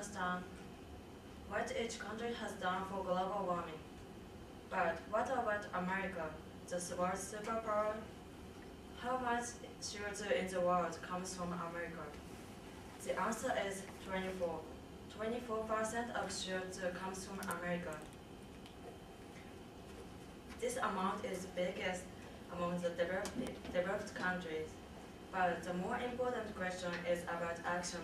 understand what each country has done for global warming. But what about America, the world superpower? How much CO2 in the world comes from America? The answer is 24. 24% of CO2 comes from America. This amount is biggest among the developed countries. But the more important question is about action.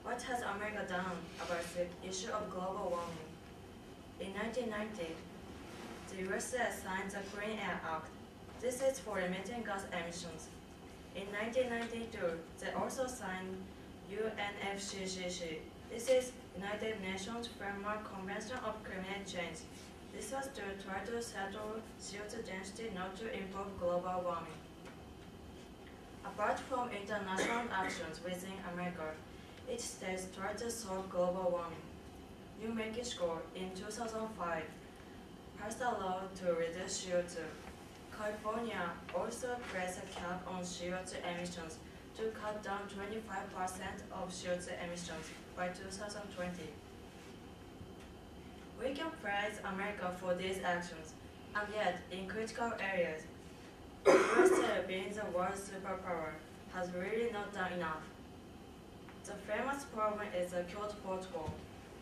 What has America done about the issue of global warming? In 1990, the USA signed the Clean Air Act. This is for limiting gas emissions. In 1992, they also signed UNFCCC. This is United Nations Framework Convention on Climate Change. This was to try to settle CO2 density not to improve global warming. Apart from international actions within America, each state tried to solve global warming. New Mexico, in 2005, passed a law to reduce CO2. California also placed a cap on CO2 emissions to cut down 25% of CO2 emissions by 2020. We can praise America for these actions, and yet, in critical areas, the USA, being the world superpower, has really not done enough. The famous problem is the Kyoto Protocol,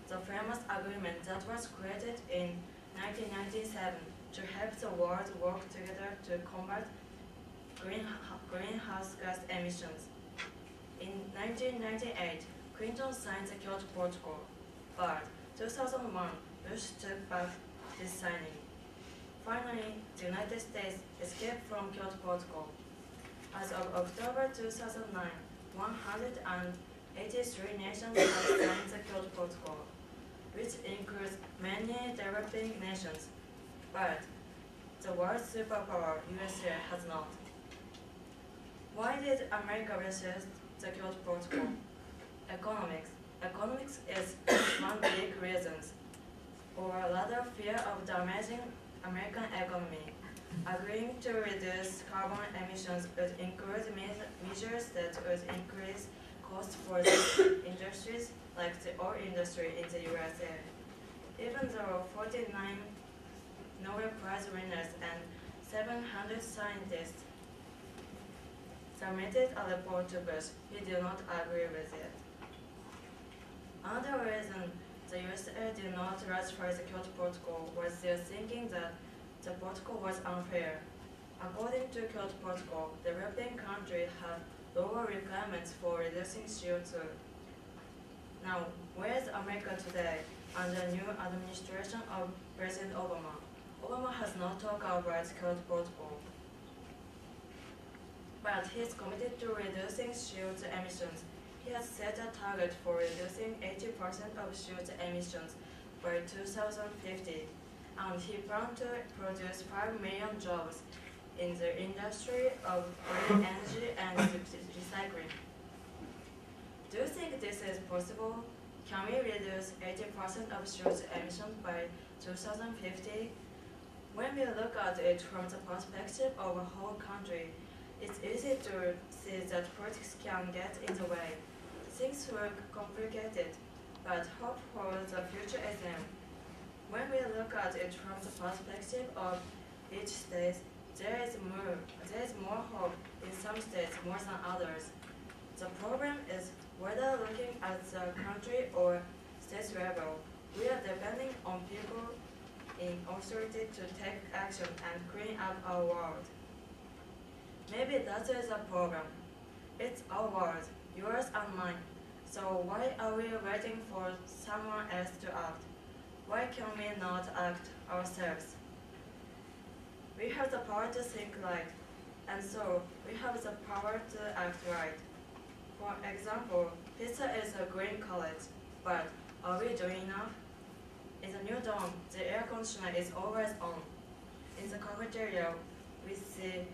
the famous agreement that was created in 1997 to help the world work together to combat greenhouse gas emissions. In 1998, Clinton signed the Kyoto Protocol, but 2001, Bush took back this signing. Finally, the United States escaped from Kyoto Protocol. As of October 2009, 183 nations have signed the Kyoto Protocol, which includes many developing nations, but the world superpower USA has not. Why did America resist the Kyoto Protocol? Economics. Economics is one big reason, or rather fear of damaging American economy. Agreeing to reduce carbon emissions would include measures that would increase costs for the industries like the oil industry in the USA. Even though 49 Nobel Prize winners and 700 scientists submitted a report to Bush, he did not agree with it. Another reason the USA did not ratify the Kyoto Protocol was their thinking that the protocol was unfair. According to Kyoto Protocol, developing countries have lower requirements for reducing CO2. Now, where is America today under the new administration of President Obama? Obama has not talked about Kyoto Protocol, but he is committed to reducing CO2 emissions. He has set a target for reducing 80% of CO2 emissions by 2050, and he plans to produce 5 million jobs in the industry of green energy and recycling. Do you think this is possible? Can we reduce 80% of CO2 emissions by 2050? When we look at it from the perspective of a whole country, it's easy to see that politics can get in the way. Things look complicated, but hope for the future is in. When we look at it from the perspective of each state, there is more hope in some states more than others. The problem is whether looking at the country or state level, we are depending on people in authority to take action and clean up our world. Maybe that is a problem. It's our world, yours and mine. So why are we waiting for someone else to act? Why can we not act ourselves? We have the power to think right, and so we have the power to act right. For example, pizza is a green college, but are we doing enough? In the new dome, the air conditioner is always on. In the cafeteria, we see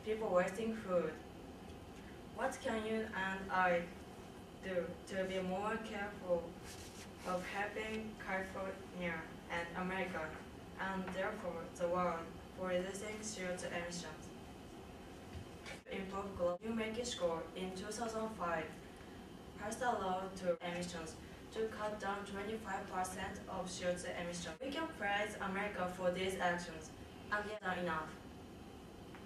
people wasting food. What can you and I do to be more careful of helping California and America, and therefore the world, for reducing CO2 emissions? Improve global. New Mexico in 2005 passed a law to emissions to cut down 25% of CO2 emissions. We can praise America for these actions, and yet not enough.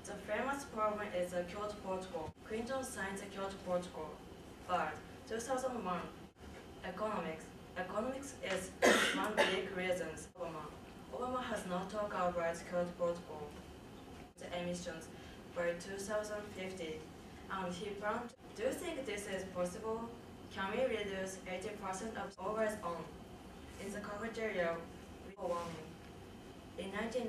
The famous problem is the Kyoto Protocol. Clinton signed the Kyoto Protocol, but 2001, economics. Economics is one big reason. Obama has not talked about Kyoto Protocol, the emissions by 2050, and he planned. Do you think this is possible? Can we reduce 80% of always on? In the cafeteria, global warming. In 19